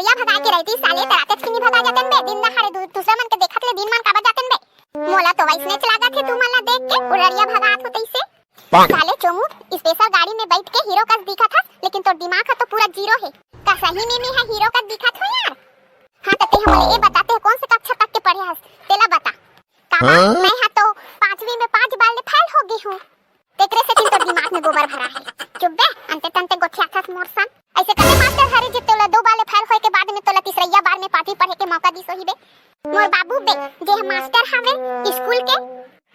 उड़रिया भगा के रहती साले तराते किनी भगा जातन बे दिन दहाड़े दूसरा मन के देखत ले दिन मान काबर जातन बे मोला तो वैसने चला थे तू मला देख के उड़रिया भगात होतई से साले चोमू स्पेशल गाड़ी में बैठ के हीरो का दिखा था लेकिन तो दिमाग का तो पूरा जीरो है का सही में है हीरो का दिखा था यार। हां तो ते हमले ये बताते कौन से कक्षा तक के पढ़े हस तेला बता का मैं हा तो 5वीं में 5 बार ले फेल हो गई हूं तेकरे से तो दिमाग में गोबर भरा है चुप बे अंते तंते गोठिया था मोरसन ऐसे कने मास्टर हरे जे तोला 2 बार ले फेल होए के बाद में तोला तीसरा बार में 5वीं पढ़े के मौका दी सोही बे मोर बाबू बे जे मास्टर हवे स्कूल के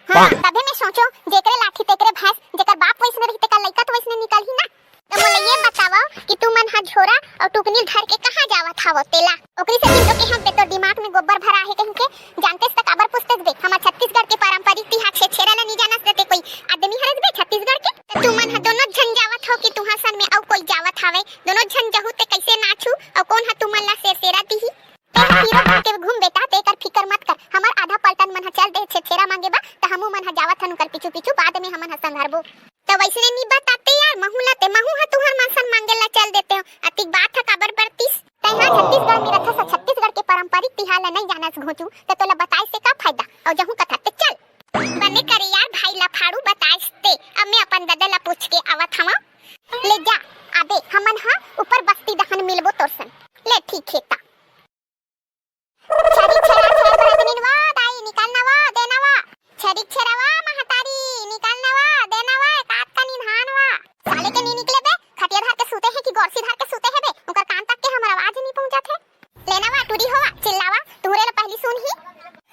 हां तबे मैं सोचो जेकरे लाठी तेकरे भैंस जेकर बाप वैसने रही तेकर लइका तो वैसने निकल ही ना तो मोला ये बतावा कि तू मन हा झोरा और टुकनी धर के कहां जावत हावो तेला ओकरी से दिन के हम पे तो दिमाग में गोबर भरा है कहीं के जानते त काबर पुस्तक बे हम छत्तीसगढ़ के पारंपरिक तिहार से छेराला नहीं जानत ते कोई आदमी हरस बे छत्तीसगढ़ के तू मन हा दोनों झन जावत हो कि तुहा सन में और कोई जावत हावे दोनों झन जहू ते कैसे नाचू और कौन हा तू मन ला सेरा दी हीरो बन के घूम बेटा ते कर फिकर मत कर हमर आधा पलटन मन हा चल दे छेरा मांगे बा त हमू मन हा जावत हनु कर पीछू पीछू बाद में हमन हा संघरबो तो वैसने नहीं बताते यार महूला ते महू हा तुहर मासन मांगेला चल देते हो अतिक बात है काबर बरतीस तैना छत्तीसगढ़ में रखा छत्तीसगढ़ के पारंपरिक तिहार ला नहीं जानस घोचू तो तोला बताए से का फायदा और जहू कथा ते चल बने करे यार भाई ला फाड़ू बताइसते अब मैं अपन दादा ला पूछ के आवत हवा ले जा आबे हमन हा ऊपर बस्ती दहन मिलबो तोरसन ले ठीक है ता छरी छरा छर बरतनीवा दाई निकालनावा देनावा छरी छरावा महतारी निकालनावा देनावा काट का निधानवा साले के नहीं निकले बे खटिया धर के सूते हैं कि गोरसी धर के सूते हैं बे उनका कान तक के हमर आवाज नहीं पहुंचत है लेनावा टूरी होवा चिल्लावा तुरे ला पहली सुन ही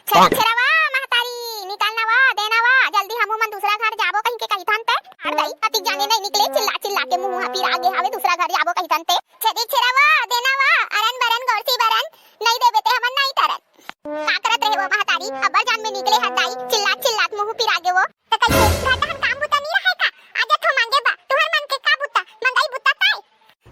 छरी छरावा महतारी निकालनावा देनावा जल्दी हमू मन दूसरा घर जाबो कहीं के कहीं थानते हर दाई अति जाने नहीं निकले चिल्ला चिल्ला के मुंह हा पीर आगे हावे दूसरा घर जाबो कहीं थानते छरी छरावा देनावा अरन बरन गोरसी बरन नहीं देबे ते हमन नहीं तरत का करत रहे वो महतारी अबर जान में निकले हदाई चिल्ला चिल्लात मुंह पिर आगे वो त कैसे घाटा हम काम बुता नहीं रहे का आजा थो मांगे बा तुहर मन के का बुता मंगाई बुता ताई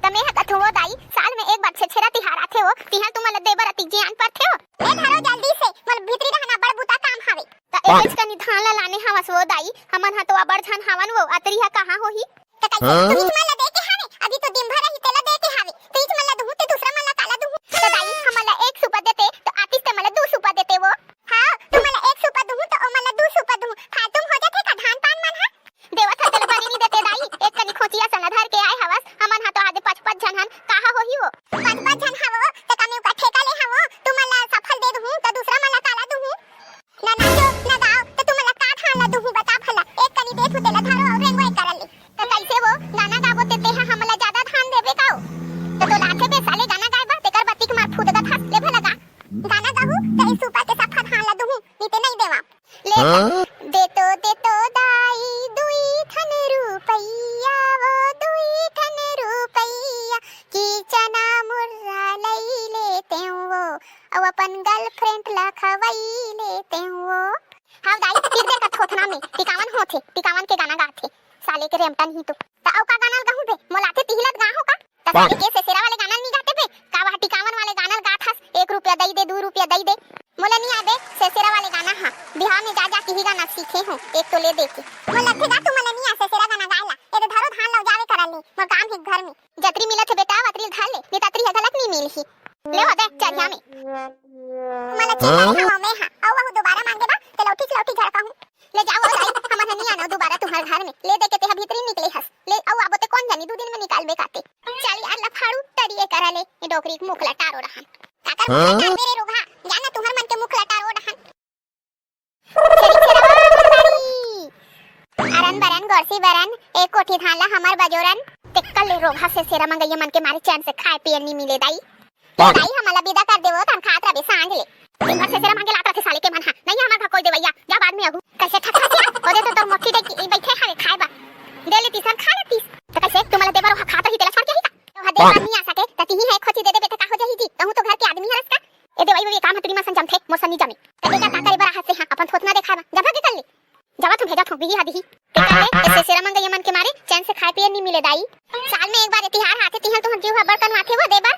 तमे हदा थो वो दाई साल में एक बार छेरा तिहार आथे हो तिहार तुमला देबर अति जान पर थे हो ए धरो जल्दी से मोर भीतरी रहना बड़ बुता काम हावे त एज का निधान ला लाने हवस वो दाई हमन हा तो अबर जान हावन वो अतरी हा कहां होही त कैसे तू इसमला दे के हावे अभी तो दिन भर ही तेला दे के हावे तो इसमला दूं ते दूसरा मला काला दूं तो दाई हमला एक सुपा देते तो आतिश ते मला 2 सुपा देते वो हां तुम्हाला एक सुपा दूं तो ओ मला 2 सुपा दूं फातुम हो जाते का धान पान मन हा देवा था तेल बनी नहीं देते दाई एक कनी खोचिया सला धर के आए हवस हमन हा तो आधे 5-5 जन हन कहां होही वो 5-5 जन हावो तो कमी का ठेका ले हावो तुम्हाला सफल दे दूं तो दूसरा मला काला दूं ना नाचो ना गाओ तो तुम्हाला का ठान ला दूं बता भला एक कनी देख तेला धरो और रेंगोई करले तो कैसे वो गाना गावो ते हा हमला ज्यादा ध्यान देबे काओ तो लाथे बे साले गाना गायबा तेकर बत्ती के मार फूटगा थास ले भला गाना गाहू तो इस ऊपर के सफा ठान ला दूं नीते नहीं देवा ले दे तो दाई दुई थन रुपैया वो दुई थन रुपैया की चना मुर्रा लई लेते वो और अपन गर्लफ्रेंड ला खवई लेते वो हां दाई फिर दे का थोथना में टिकावन के गाना गाथे साले के रेमटन ही तो औ का गाना गाहू बे मोलाथे तिहलत गाहो का त के सेरा वाले गाना नहीं गाते बे का वह टिकावन वाले गाना गाथस 1 रुपया दई दे 2 रुपया दई दे मोला नहीं आबे सेरा वाले गाना हां बिहार में जा के ही गाना सीखे हो एक तो ले दे के मोलाथे गा तू मला नहीं आ सेरा गाना गाला ए तो धरो धान लो जावे करली मोर काम है घर में जतरी मिलत है बेटा अतरी धान ले नहीं ततरी गलत नहीं मिलही ले हो दे चढ़िया में मला चाहिए हां मैं हां औ वो दोबारा मांगे बा ते लौटी झड़का हूं ले जाओ भाई हमन नहीं आना दोबारा तुम्हारे घर में ले दे के ते भीतरी निकले हस ले औ आबो ते कौन जानी 2 दिन में निकाल बे काते चल यार लफाड़ू तरिए करा ले ये डोकरी मुख लटारो रहन काका मेरे रोगा जाना तुम्हार मन के मुख लटारो रहन अरन बरन गोरसी बरन एक कोठी धान ला हमार बजोरन टिक्कल ले रोगा से सेरा मंगैया मन के मारे चैन से खाए पिए नहीं मिले दाई दाई हमला विदा कर देवो तन खात रबे सांझ ले दिन भर से सेरा मांगे लात रखे साले के मन हा नहीं हमार का कोई देवैया जा बाद में आगू कैसे ठठठिया ओदे तो तोर मोटी दे बैठे खावे खाएबा दे ले तीसर खा ले तीस तो कैसे तुम्हारा देवर खाता ही तेला छोड़ के ही का तो हदे बात नहीं आ सके तती ही है खोची दे दे बेटा का हो जाही जी कहूं तो घर के आदमी हरस का ए देवई वे काम हतरी मसन जमथे मोसन नहीं जमे तबे का करे बरा हाथ से हां अपन थोतना देखावा जब के कर ले जब तुम भेजा थो बिही हदी ऐसे सेरा मंगैया मन के मारे चैन से खाए पिए नहीं मिले दाई साल में एक बार तिहार हाथे तिहार तो जीव बर्तन आथे वो देबा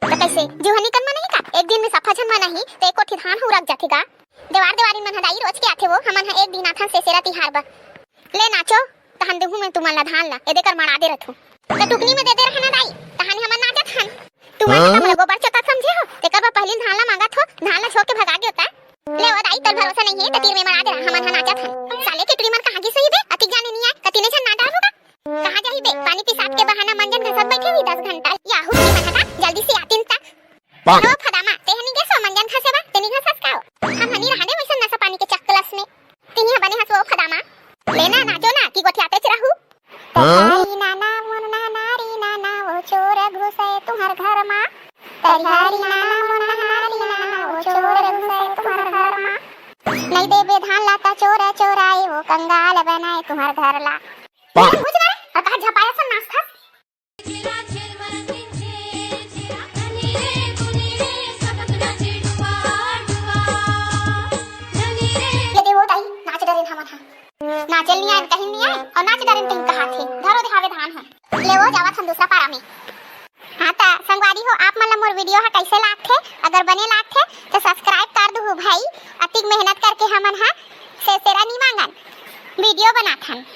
तो कैसे जीवनी कन नहीं का एक दिन में सफा जन में नहीं तो एक कोठी धान हो रख जाथेगा देवारी मन हदाई रोज के आथे वो हमन एक दिन आथन से सेरा तिहार बा ले नाचो तहन देहू में तुमन ला धान ला ए देकर मड़ा दे रथो तो टुकनी में दे दे रहना दाई तहन हमन नाचत हन तू मन गोबर चतक समझे हो तेकर बा पहली धान ला मांगत हो धान ला छोड़ के भगा गयो का ले वो दाई तर भरोसा नहीं है त तीर में मार दे हमन ह नाचत है साले के तुरी मन कहां गी सही बे अति जाने नहीं है कति ने छन ना डालू का कहां जाही बे पानी पिसाब के बहाना मंजन घसत बैठे हुई 10 घंटा याहू की मनता जल्दी से आतिन ता नो फदामा तेहनी के सो मंजन खसे बा तेनी घसस का हम हनी रहने वैसे नसा पानी के चक्कलस में तिनी बने हस वो फदामा लेना नाचो ना की गोठियाते च रहू तहारी नाना मुन्ना नारी नाना वो चोर घुसे तुम्हार घर मा तहारी नाना मुन्ना नारी नाना वो चोर घुसे तुम्हार घर मा नहीं देबे धान लाता चोर चोराए वो कंगाल बनाए तुम्हार घर ला कुछ ना और कहा झपाया सन नाश्ता ये देखो ताई नाच डरे था मन नाचल नहीं आए कहीं नहीं आए और नाच डरे तुम कहा थे धरो दिखावे धान है ले वो जावा हम दूसरा पारा में हां ता संगवारी हो आप मन ला मोर वीडियो ह कैसे लागथे अगर बने लाग